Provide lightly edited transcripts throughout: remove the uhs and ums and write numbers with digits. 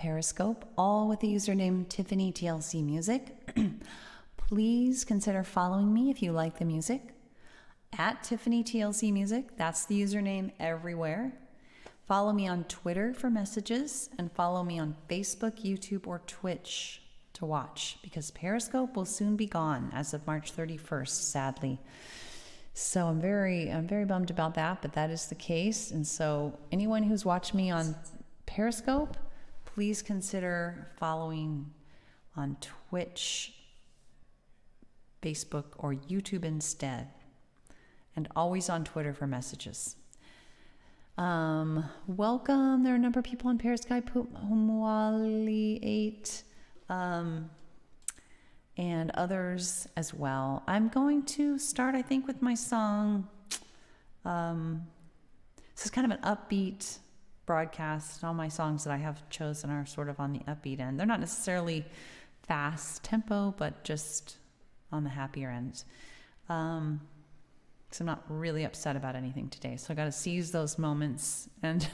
Periscope, all with the username Tiffany TLC Music. Please consider following me if you like the music. At Tiffany TLC Music, that's the username everywhere. Follow me on Twitter for messages, and follow me on Facebook, YouTube, or Twitch to watch, because Periscope will soon be gone as of March 31st, sadly. So I'm very bummed about that, but that is the case. And so anyone who's watched me on Periscope, please consider following on Twitch, Facebook, or YouTube instead. And always on Twitter for messages. Welcome. There are a number of people on Periscope, Humuali8, and others as well. I'm going to start, I think, with my song. This is kind of an upbeat broadcast. All my songs that I have chosen are sort of on the upbeat end. They're not necessarily fast tempo, but just on the happier end. Because I'm not really upset about anything today. So I got to seize those moments and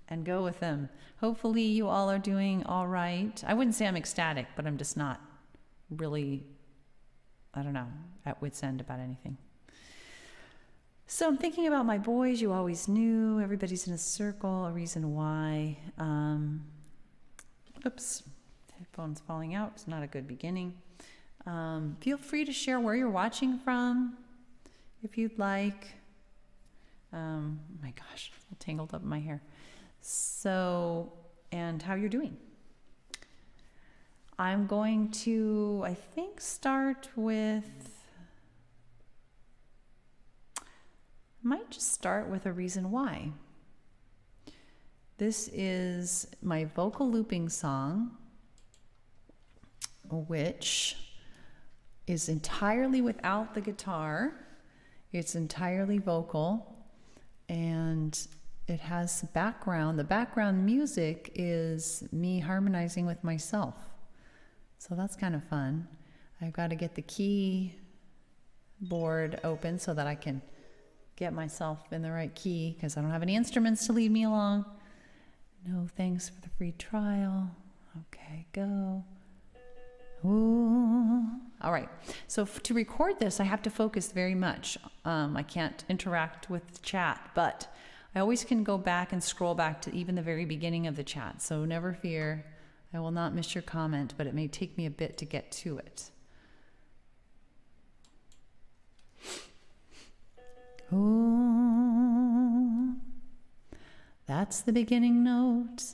and go with them. Hopefully you all are doing all right. I wouldn't say I'm ecstatic, but I'm just not really, I don't know, at wit's end about anything. So I'm thinking about my boys. You always knew. Everybody's in a circle. A reason why. Oops. Headphones falling out. It's not a good beginning. Feel free to share where you're watching from, if you'd like. Oh my gosh, it's all tangled up in my hair. So, and how you're doing. I'm going to, I think, start with, might just start with a reason why. This is my vocal looping song, which is entirely without the guitar. It's entirely vocal, and it has background. The background music is me harmonizing with myself. So that's kind of fun. I've got to get the keyboard open so that I can get myself in the right key, because I don't have any instruments to lead me along. No thanks for the free trial. Okay, go. Ooh. All right, so to record this, I have to focus very much. I can't interact with the chat, but I always can go back and scroll back to even the very beginning of the chat. So never fear, I will not miss your comment, but it may take me a bit to get to it. Ooh, that's the beginning note.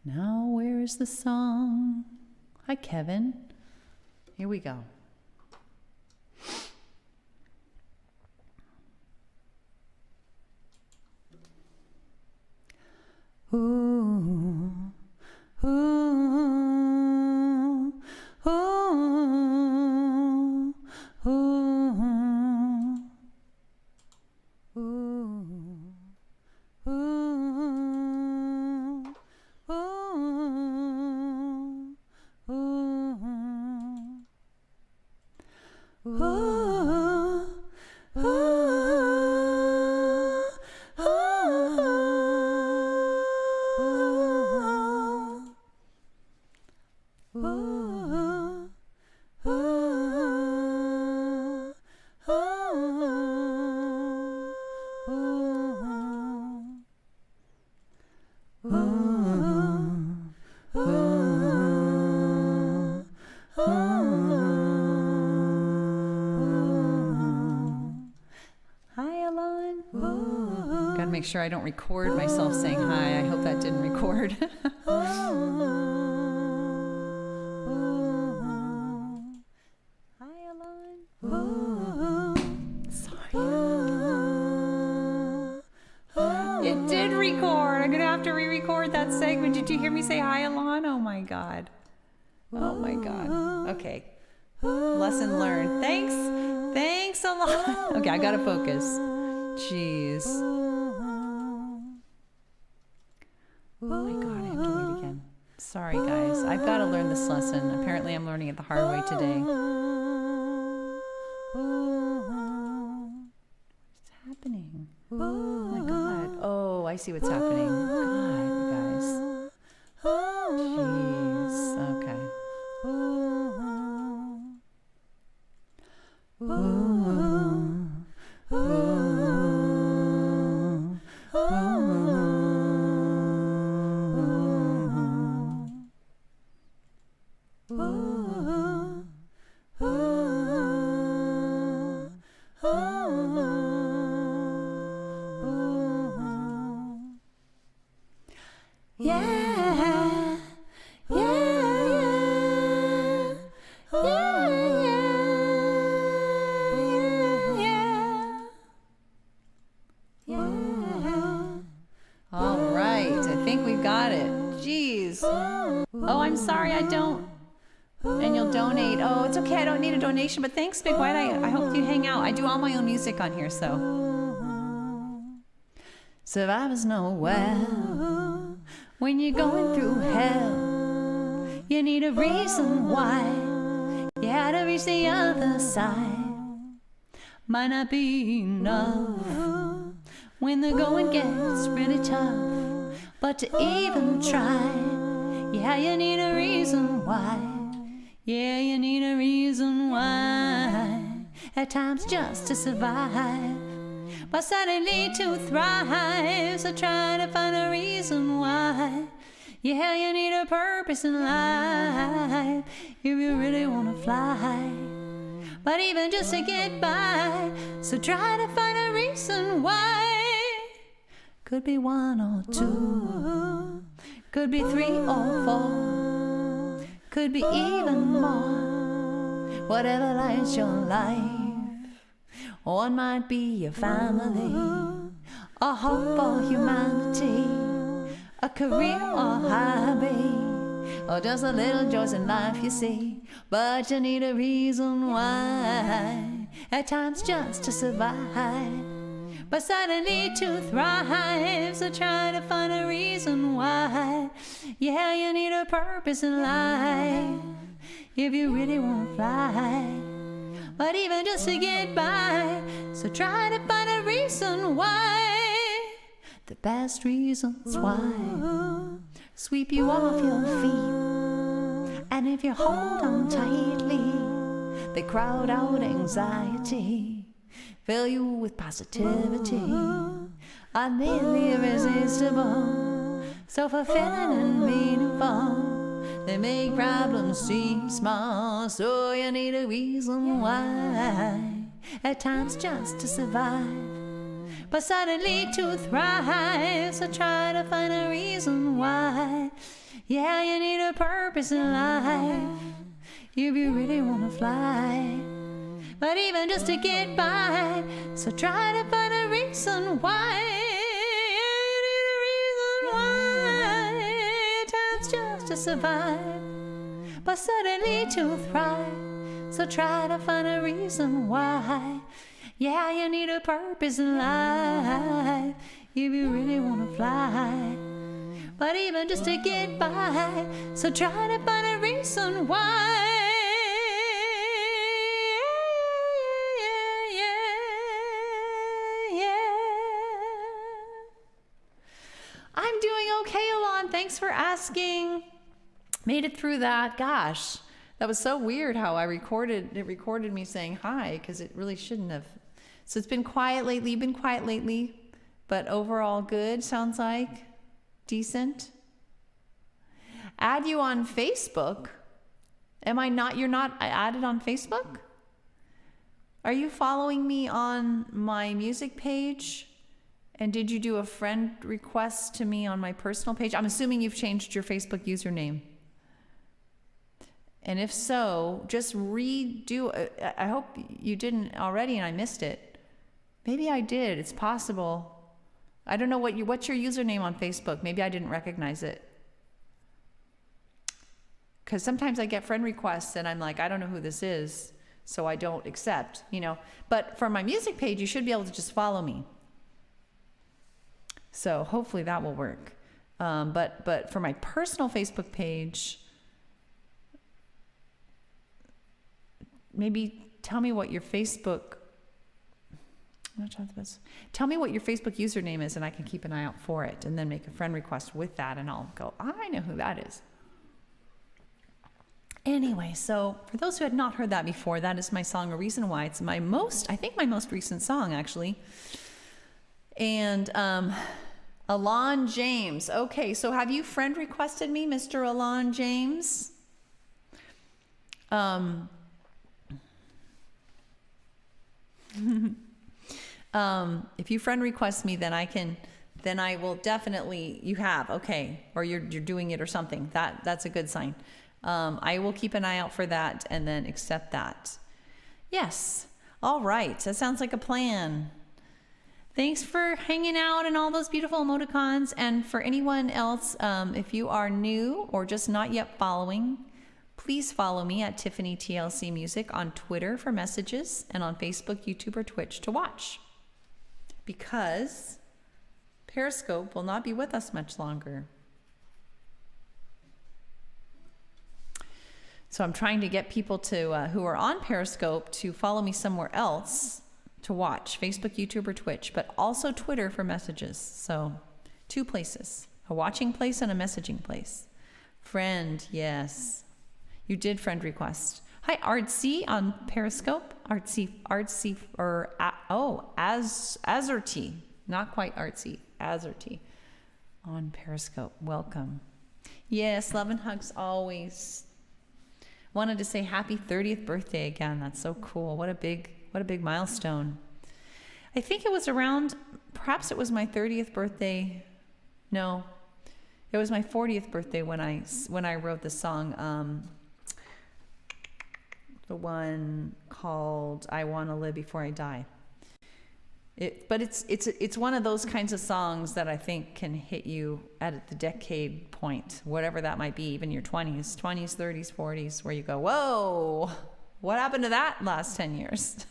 Now where is the song? Hi, Kevin. Here we go. Ooh, ooh, ooh, ooh, ooh, Make sure I don't record myself saying hi. I hope that didn't record. Hi, Alon. Sorry. It did record. I'm going to have to re-record that segment. Did you hear me say hi, Alon? Oh my God. Oh my God. Okay. Lesson learned. Thanks. Thanks a lot. Okay, I got to focus. Jeez. Oh my God, I have to wait again. Sorry, guys. I've got to learn this lesson. Apparently, I'm learning it the hard way today. What's happening? Oh my God. Oh, I see what's happening. God, you guys. please. Oh, I'm sorry, I don't. And you'll donate. Oh, it's okay, I don't need a donation, but thanks, Big White. I hope you hang out. I do all my own music on here, so. Survivors know well, when you're going through hell, you need a reason why you had to reach the other side. Might not be enough when the going gets really tough, but to even try, yeah, you need a reason why. Yeah, you need a reason why. At times just to survive, but suddenly to thrive. So try to find a reason why. Yeah, you need a purpose in life if you really want to fly. But even just to get by, so try to find a reason why. Could be one or two, could be 3 or 4, could be even more. Whatever lights your life, one might be your family, a hope for humanity, a career or hobby, or just a little joys in life, you see. But you need a reason why, at times just to survive, but suddenly to thrive. So try to find a reason why. Yeah, you need a purpose in life if you really want to fly, but even just to get by. So try to find a reason why. The best reasons why sweep you off your feet, and if you hold on tightly, they crowd out anxiety, fill you with positivity, are nearly irresistible, so fulfilling and meaningful. They make problems seem small, so you need a reason why. At times just to survive, but suddenly to thrive. So try to find a reason why. Yeah, you need a purpose in life if you really want to fly, but even just to get by. So try to find a reason why. You need a reason why. At times just to survive, but suddenly to thrive. So try to find a reason why. Yeah, you need a purpose in life if you really want to fly, but even just to get by. So try to find a reason why. I'm doing okay, Alon. Thanks for asking. Made it through that. Gosh, that was so weird how it recorded me saying hi, because it really shouldn't have. So it's been quiet lately. You've been quiet lately, but overall good, sounds like. Decent. Add you on Facebook. You're not added on Facebook? Are you following me on my music page? And did you do a friend request to me on my personal page? I'm assuming you've changed your Facebook username. And if so, just redo. I hope you didn't already and I missed it. Maybe I did. It's possible. I don't know what's your username on Facebook. Maybe I didn't recognize it. Because sometimes I get friend requests and I'm like, I don't know who this is, so I don't accept, But for my music page, you should be able to just follow me. So hopefully that will work. But for my personal Facebook page, maybe tell me what your Facebook. Tell me what your Facebook username is, and I can keep an eye out for it, and then make a friend request with that, and I'll go, I know who that is. Anyway, so for those who had not heard that before, that is my song, A Reason Why. It's my most recent song, actually. And Alon James. Okay, so have you friend requested me, Mr. Alon James? If you friend request me, then I will definitely, you have, okay, or you're doing it or something. That's a good sign. I will keep an eye out for that and then accept that. Yes. All right. That sounds like a plan. Thanks for hanging out and all those beautiful emoticons. And for anyone else, if you are new or just not yet following, please follow me at Tiffany TLC Music on Twitter for messages and on Facebook, YouTube, or Twitch to watch. Because Periscope will not be with us much longer. So I'm trying to get people to who are on Periscope to follow me somewhere else to watch, Facebook, YouTube, or Twitch, but also Twitter for messages. So 2 places, a watching place and a messaging place. Friend, yes. You did friend request. Hi, Artsy on Periscope. Artsy, or, Azerty. Not quite Artsy, Azerty on Periscope. Welcome. Yes, love and hugs always. Wanted to say happy 30th birthday again. That's so cool. What a big milestone. I think it was around, perhaps it was my 30th birthday. No, it was my 40th birthday when I wrote the song, the one called I Want to Live Before I Die. But it's one of those kinds of songs that I think can hit you at the decade point, whatever that might be, even your 20s, 30s, 40s, where you go, whoa, what happened to that last 10 years?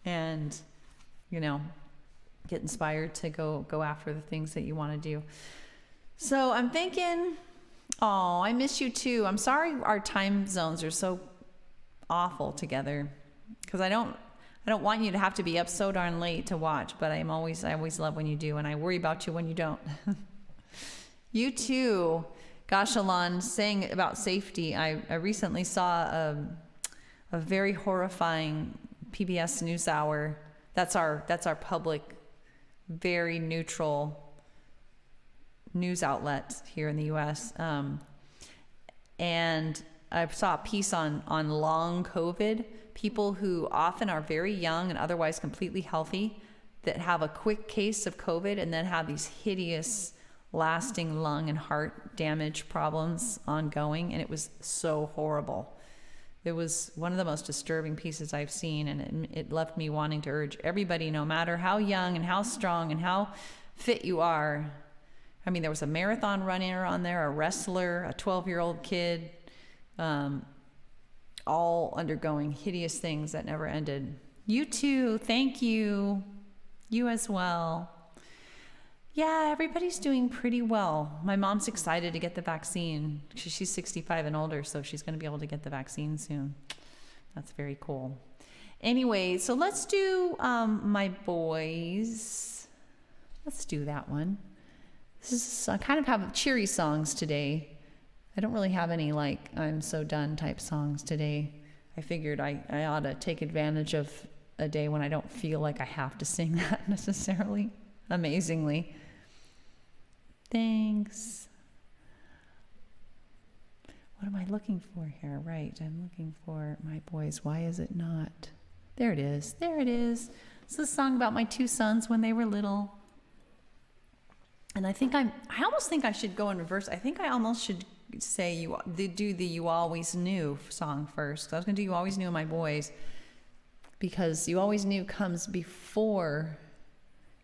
And, get inspired to go after the things that you want to do. So I'm thinking, oh, I miss you too. I'm sorry our time zones are so awful together, because I don't want you to have to be up so darn late to watch, but I always love when you do, and I worry about you when you don't. You too. Gosh, Alon, saying about safety, I recently saw a very horrifying PBS NewsHour. That's our public, very neutral news outlet here in the U.S. And I saw a piece on long COVID, people who often are very young and otherwise completely healthy, that have a quick case of COVID and then have these hideous lasting lung and heart damage problems ongoing. And it was so horrible. It was one of the most disturbing pieces I've seen, and it left me wanting to urge everybody, no matter how young and how strong and how fit you are. I mean, there was a marathon runner on there, a wrestler, a 12-year-old kid, all undergoing hideous things that never ended. You too. Thank you. You as well. Yeah, everybody's doing pretty well. My mom's excited to get the vaccine. She's 65 and older, so she's going to be able to get the vaccine soon. That's very cool. Anyway, so let's do My Boys. Let's do that one. This is, I kind of have cheery songs today. I don't really have any I'm so done type songs today. I figured I ought to take advantage of a day when I don't feel like I have to sing that necessarily. Amazingly. Thanks. What am I looking for here? Right, I'm looking for My Boys. Why is it not? There it is. There it is. It's a song about my 2 sons when they were little. And I almost think I should go in reverse. I think I almost should say do the You Always Knew song first. I was going to do You Always Knew, My Boys, because You Always Knew comes before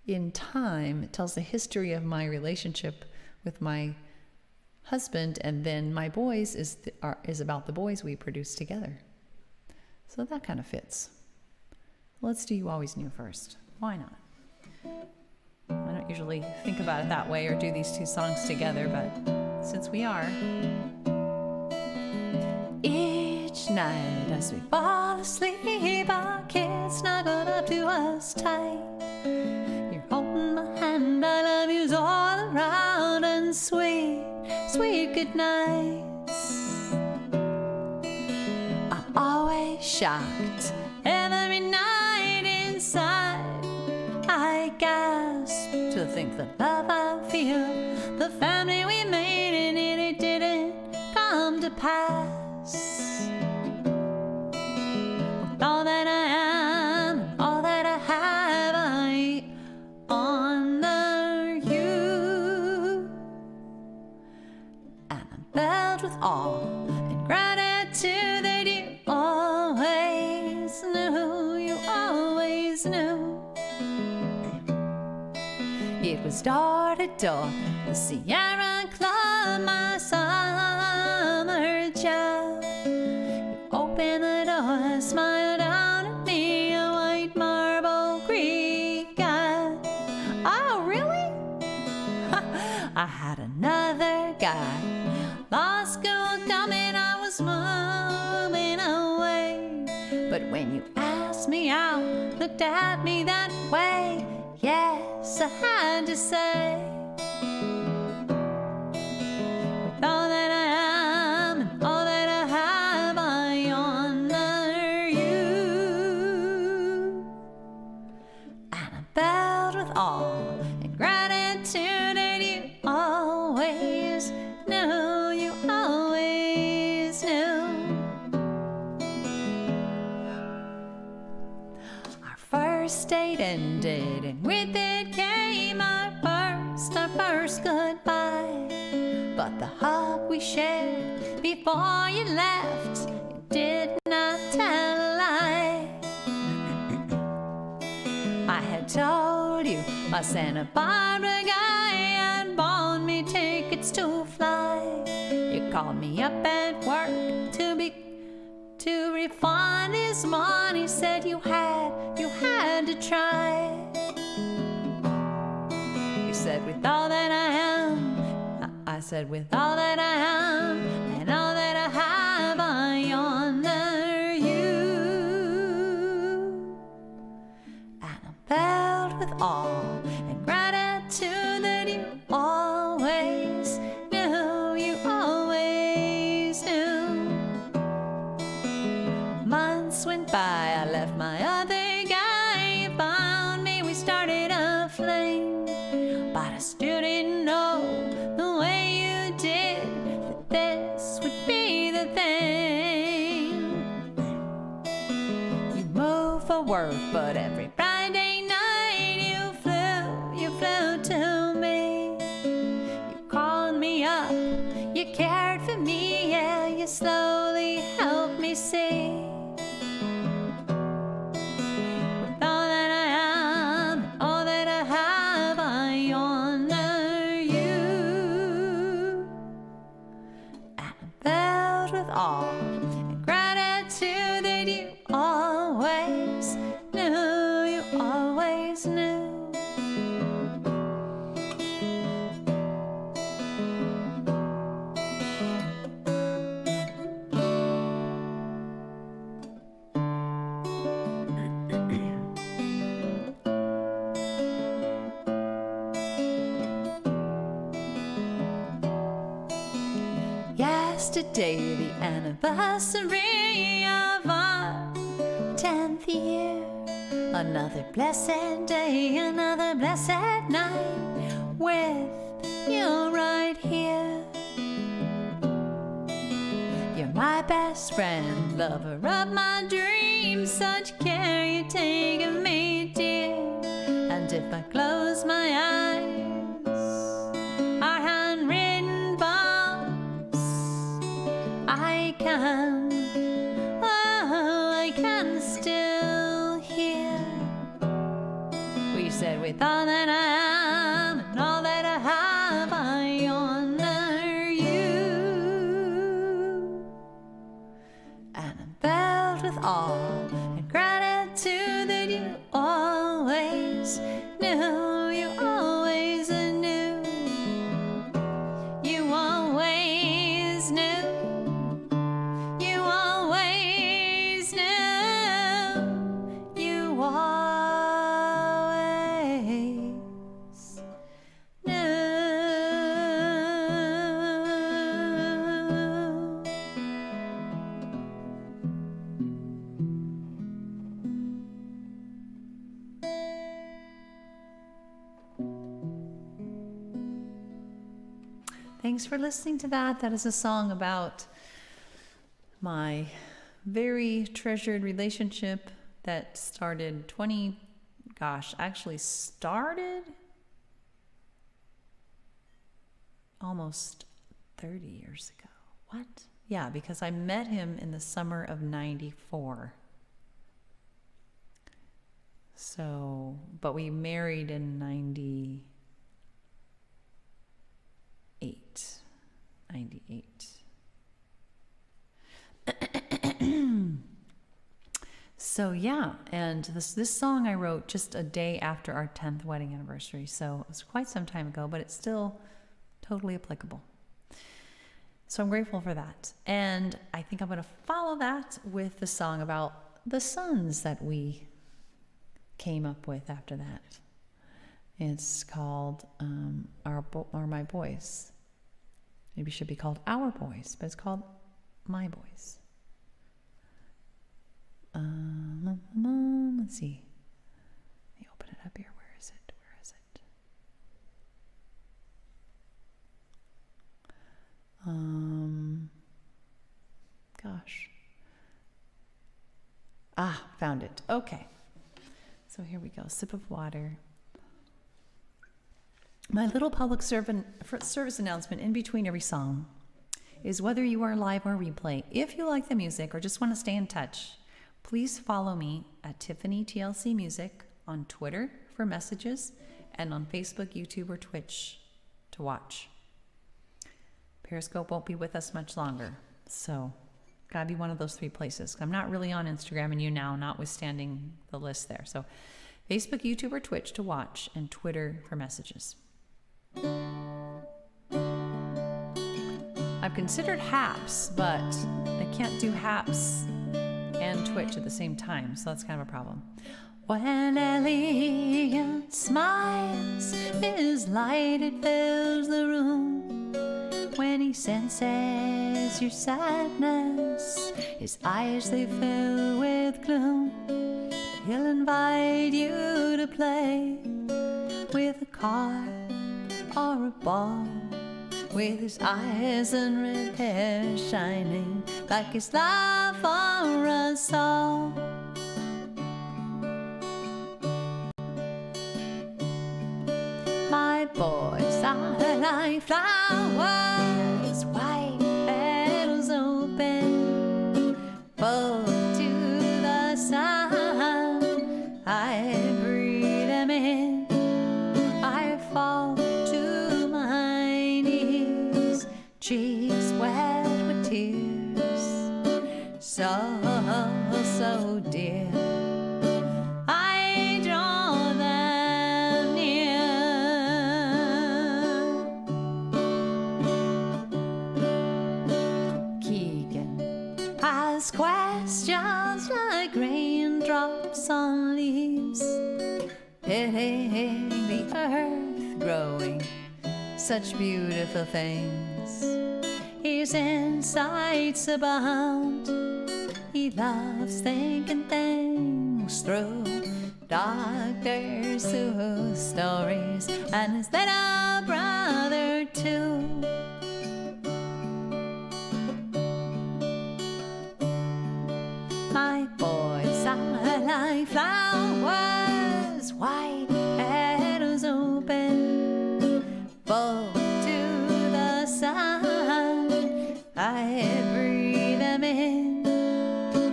in time. It tells the history of my relationship with my husband, and then My Boys is about the boys we produced together. So that kind of fits. Let's do You Always Knew first. Why not? I don't usually think about it that way or do these 2 songs together, but since we are. Each night as we fall asleep, our kids snuggled up to us tight. You're holding my hand, I love you's all around, and sweet, sweet good nights. I'm always shocked every night inside. I gasp to think the love I feel, the family we made, and it didn't come to pass. With all that I am and all that I have, I honor you, and I'm filled with awe and gratitude that you always knew, you always knew. started door, the Sierra Club, my summer job. You opened the door, smiled down at me, a white marble Greek god. Oh, really? I had another guy. Law school coming, I was moving away. But when you asked me out, looked at me that way, yes, I had to say, with all that I am and all that I have, I honor you. And I bowed with awe and gratitude that you always knew, you always knew. Our first date ended, and with it came our first goodbye. But the hug we shared before you left, you did not tell a lie. I had told you my Santa Barbara guy had bought me tickets to fly. You called me up at work to refund his money, said you had to try. You said, with all that I am, I said, with all that I am and all that I have, I honor you. And I'm filled with awe and gratitude that you always knew, you always knew. Months went by, I left my other guy, you found me, we started a flame. But I still didn't know the way you did that this would be the thing. You moved for work, but every Friday night you flew to me. You called me up, you cared for me, yeah, you slowly helped me see. With all that I am and all that I have, I honor you. And I'm filled with awe and gratitude that you always knew, you always knew. Yesterday, the anniversary of our 10th year. Another blessed day, another blessed night with you right here. You're my best friend, lover of my dreams, such care you take of me, dear. And if I close my eyes, our handwritten vows, I can still hear. We said, with all that I am and all that I have, I honor you. And I'm filled with awe and gratitude that you always knew, you always knew, you always knew, you always knew, you always knew. Thanks for listening to that. That is a song about my very treasured relationship that started actually started almost 30 years ago. What? Yeah, because I met him in the summer of '94. So, but we married in 96. 98. So yeah, and this song I wrote just a day after our 10th wedding anniversary. So it was quite some time ago, but it's still totally applicable. So I'm grateful for that. And I think I'm going to follow that with the song about the sons that we came up with after that. It's called My Boys. Maybe it should be called Our Boys, but it's called My Boys. Let's see. Let me open it up here. Where is it? Gosh. Found it. Okay. So here we go. Sip of water. My little public service announcement in between every song is whether you are live or replay. If you like the music or just want to stay in touch, please follow me at Tiffany TLC Music on Twitter for messages and on Facebook, YouTube, or Twitch to watch. Periscope won't be with us much longer, so gotta be one of those 3 places. I'm not really on Instagram and YouNow, notwithstanding the list there. So Facebook, YouTube, or Twitch to watch, and Twitter for messages. I've considered Haps, but I can't do Haps and Twitch at the same time, so that's kind of a problem. When Elliot smiles, his light it fills the room. When he senses your sadness, his eyes they fill with gloom. He'll invite you to play with a car or a ball, with his eyes and red hair shining like his love for us all. My boys are like flowers, white petals open, full to the sun. I breathe them in, I fall to my knees, cheeks wet with tears, so dear. I draw them near. Keegan asks questions like raindrops on leaves, pitying the earth growing such beautiful things. His insights abound. He loves thinking things through, doctors who stories, and his little brother too. My boys are like flowers, white petals open, full to the sun. I breathe them in,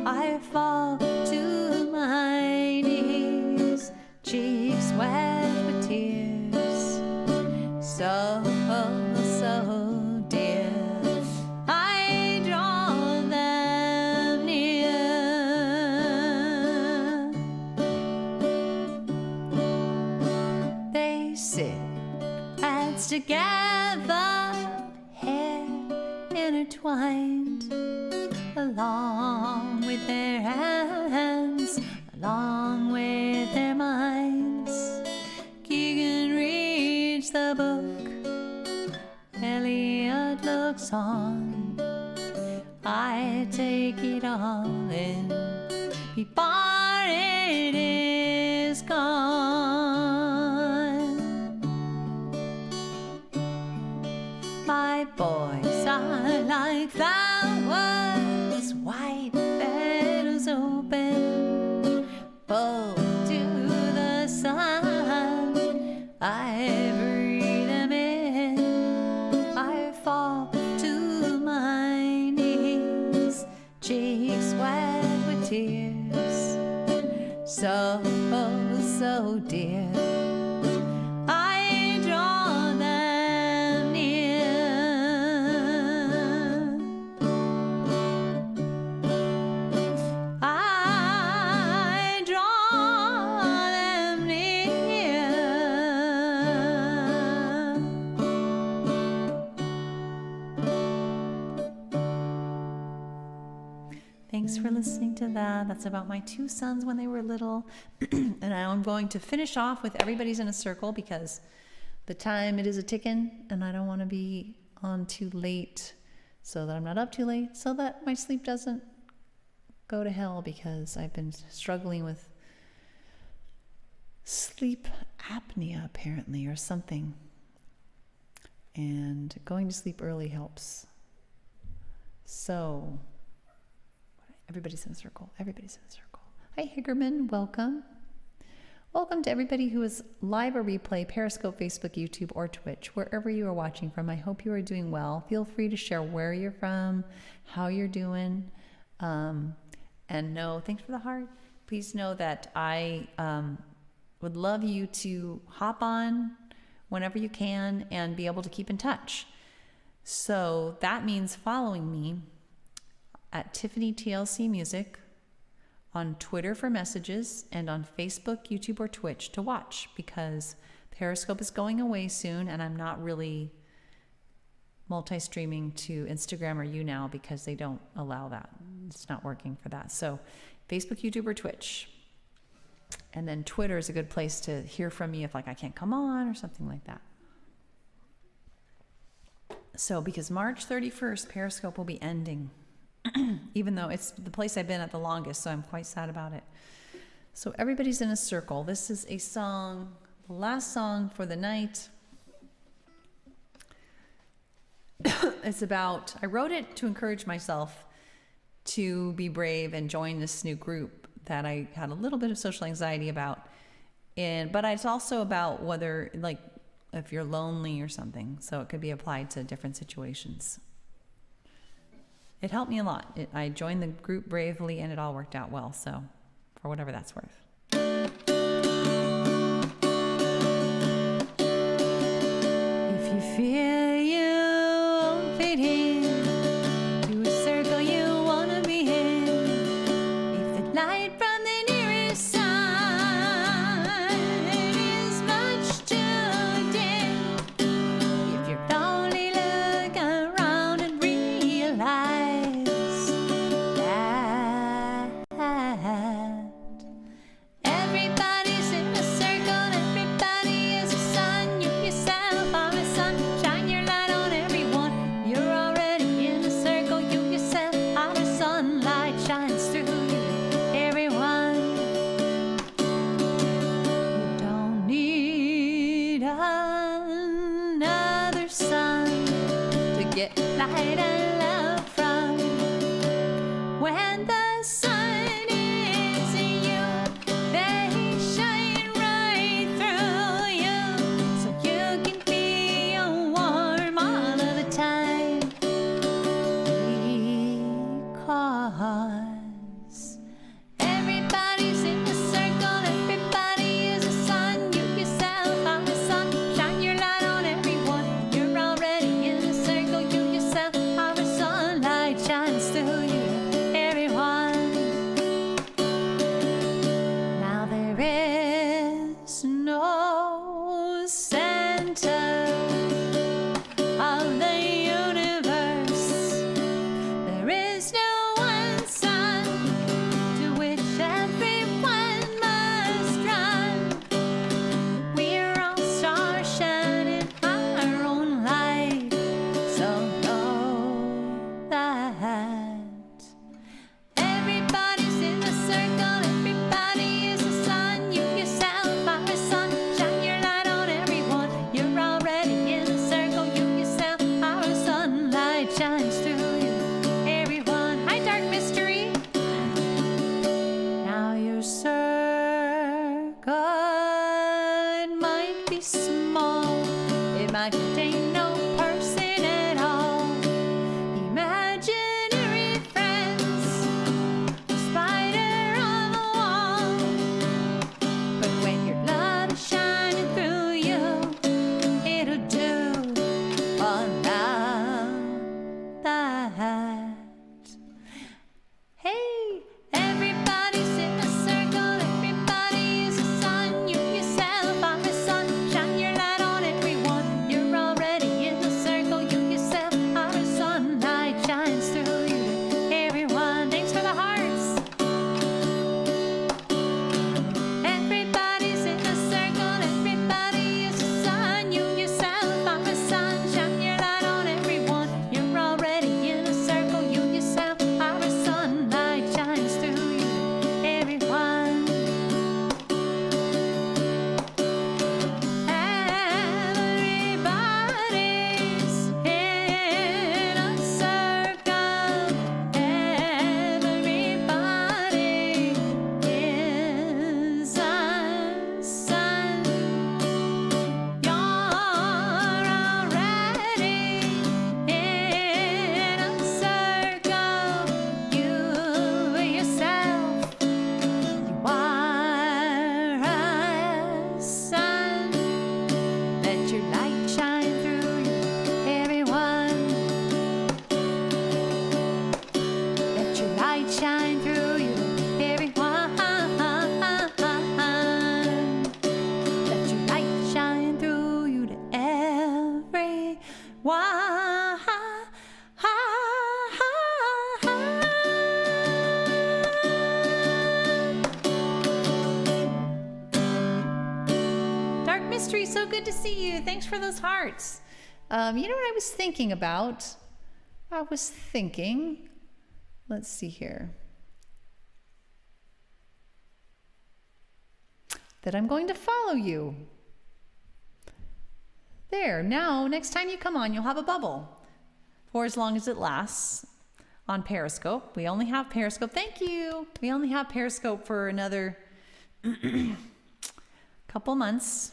I fall to my knees, cheeks wet with tears, so dear. I draw them near. They sit hands together, hair intertwined, along with their hands, along with their minds. Keegan reads the book, Elliot looks on. I take it all in before it is gone. My boys are like flowers, white petals open, full to the sun. I breathe them in, I fall to my knees, cheeks wet with tears, so dear. I draw them near. Thanks for listening to that. That's about my two sons when they were little. And now I'm going to finish off with Everybody's in a Circle because the time, it is a ticking, and I don't want to be on too late so that I'm not up too late, so that my sleep doesn't go to hell, because I've been struggling with sleep apnea apparently, or something. And going to sleep early helps. So, everybody's in a circle. Everybody's in a circle. Hi, Higgerman. Welcome. Welcome to everybody who is live or replay, Periscope, Facebook, YouTube, or Twitch, wherever you are watching from. I hope you are doing well. Feel free to share where you're from, how you're doing, and thanks for the heart. Please know that I would love you to hop on whenever you can and be able to keep in touch. So that means following me at Tiffany TLC Music on Twitter for messages, and on Facebook, YouTube, or Twitch to watch, because Periscope is going away soon and I'm not really multi-streaming to Instagram or YouNow because they don't allow that. It's not working for that. So Facebook, YouTube, or Twitch. And then Twitter is a good place to hear from me if I can't come on or something like that. So because March 31st, Periscope will be ending. Even though it's the place I've been at the longest, so I'm quite sad about it. So Everybody's in a Circle. This is a song, the last song for the night. It's about, I wrote it to encourage myself to be brave and join this new group that I had a little bit of social anxiety about. But it's also about whether, like, if you're lonely or something. So it could be applied to different situations. It helped me a lot. I joined the group bravely and it all worked out well. So for whatever that's worth. If you feel you won't fit in to a circle you want to be in, if the light from the nearest sun is much too dim, if you're lonely, look around and realize everybody's in a circle, everybody is a sun. You yourself are a sun, shine your light on everyone. You're already in a circle, you yourself are a sun. Light shines through you, everyone. You don't need another sun to get light and love from. When the sun is in you, they shine right through you, so you can feel warm all of the time. Because everybody's in a circle, everybody is a sun. You yourself are the sun, shine your light on everyone. You're already in a circle, you yourself are a sun. Light shines through you, everyone. Now there is no center of the universe. There is no one sun to which everyone must run. We're all stars shining our own light, so know that. Everybody's in a circle, everybody is a sun. You yourself are a sun, shine your light on everyone. You're already in a circle, you yourself are a sun. Light shines through you, everyone. Hi, Dark Mystery. Now your circle, it might be small, it might contain no person at all. Imaginary friends, a spider on the wall. But when your love is shining through you, it'll do all now that. good to see you. Thanks for those hearts. You know what I was thinking about? Let's see here. That I'm going to follow you. There, now, next time you come on, you'll have a bubble for as long as it lasts on Periscope. We only have Periscope. Thank you. We only have Periscope for another couple months.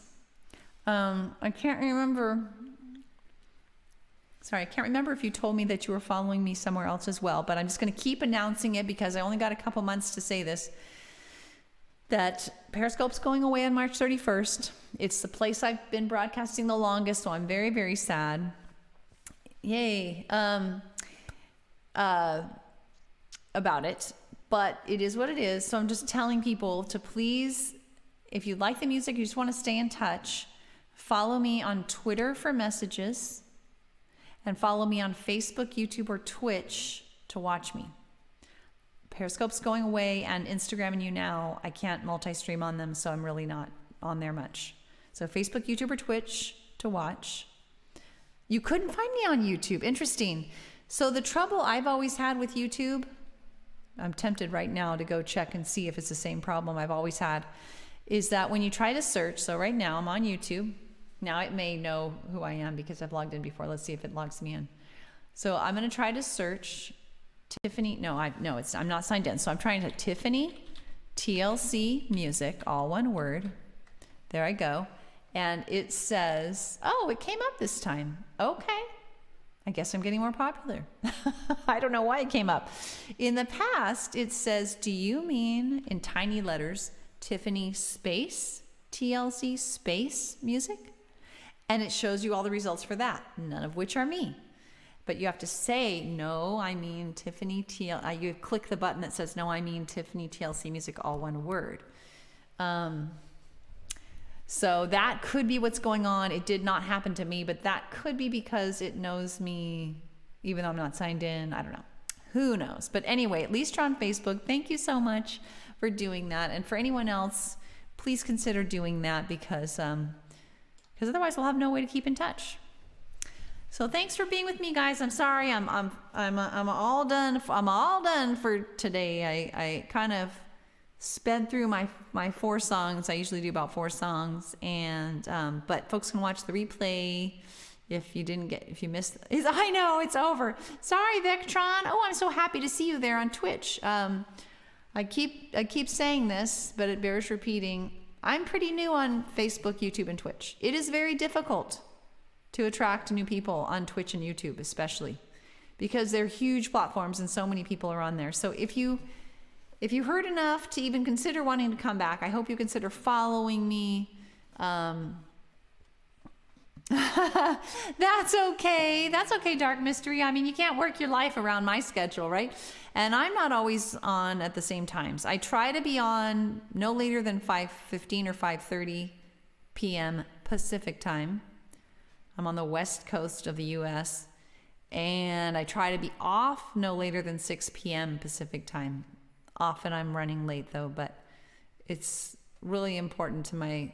I can't remember. Sorry, I can't remember if you told me that you were following me somewhere else as well, but I'm just going to keep announcing it because I only got a couple months to say this. That Periscope's going away on March 31st. It's the place I've been broadcasting the longest, so I'm very, very sad. Yay. About it. But it is what it is. So I'm just telling people to please, if you like the music, you just want to stay in touch, follow me on Twitter for messages, and follow me on Facebook, YouTube, or Twitch to watch me. Periscope's going away, and Instagram and YouNow, I can't multi-stream on them, so I'm really not on there much. So Facebook, YouTube, or Twitch to watch. You couldn't find me on YouTube. Interesting. So the trouble I've always had with YouTube, I'm tempted right now to go check and see if it's the same problem I've always had, is that when you try to search, so right now I'm on YouTube. Now it may know who I am because I've logged in before. Let's see if it logs me in. So I'm going to try to search Tiffany. I'm not signed in. So I'm trying to Tiffany TLC Music, all one word. There I go. And it says, oh, it came up this time. Okay. I guess I'm getting more popular. I don't know why it came up. In the past, it says, do you mean, in tiny letters, Tiffany space, TLC space music? And it shows you all the results for that, none of which are me. But you have to say, no, I mean Tiffany TLC. You click the button that says, no, I mean Tiffany TLC Music, all one word. So that could be what's going on. It did not happen to me, but that could be because it knows me, even though I'm not signed in. I don't know. Who knows? But anyway, at least you're on Facebook. Thank you so much for doing that. And for anyone else, please consider doing that because otherwise we'll have no way to keep in touch. So thanks for being with me, guys. I'm sorry. I'm all done. I'm all done for today. I kind of sped through my 4 songs. I usually do about 4 songs, and but folks can watch the replay if you missed. I know it's over. Sorry, Victron. Oh, I'm so happy to see you there on Twitch. I keep saying this, but it bears repeating. I'm pretty new on Facebook, YouTube, and Twitch. It is very difficult to attract new people on Twitch and YouTube, especially because they're huge platforms and so many people are on there. So if you heard enough to even consider wanting to come back, I hope you consider following me. That's okay. That's okay, Dark Mystery. I mean, you can't work your life around my schedule, right? And I'm not always on at the same times. I try to be on no later than 5:15 or 5:30 p.m. Pacific time. I'm on the west coast of the U.S. and I try to be off no later than 6 p.m. Pacific time. Often I'm running late though, but it's really important to my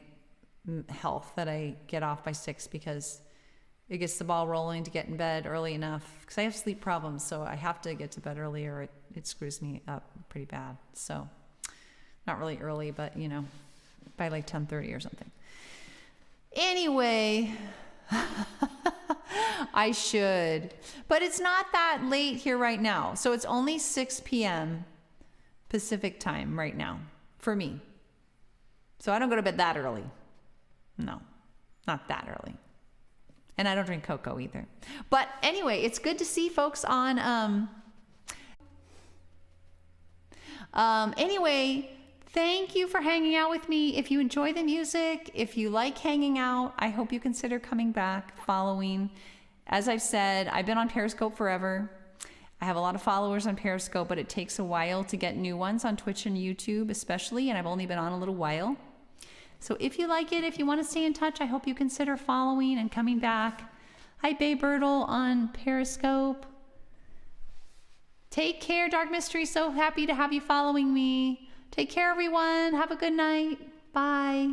health that I get off by 6 because it gets the ball rolling to get in bed early enough because I have sleep problems, so I have to get to bed early or it screws me up pretty bad. So not really early, but by like 10:30 or something. Anyway, I should, but it's not that late here right now. So it's only 6 p.m. Pacific time right now for me. So I don't go to bed that early. No, not that early. And I don't drink cocoa either. But anyway, it's good to see folks on, anyway, thank you for hanging out with me. If you enjoy the music, if you like hanging out, I hope you consider coming back, following. As I've said, I've been on Periscope forever. I have a lot of followers on Periscope, but it takes a while to get new ones on Twitch and YouTube especially, and I've only been on a little while. So if you like it, if you want to stay in touch, I hope you consider following and coming back. Hi, Babe Birtle on Periscope. Take care, Dark Mystery. So happy to have you following me. Take care, everyone. Have a good night. Bye.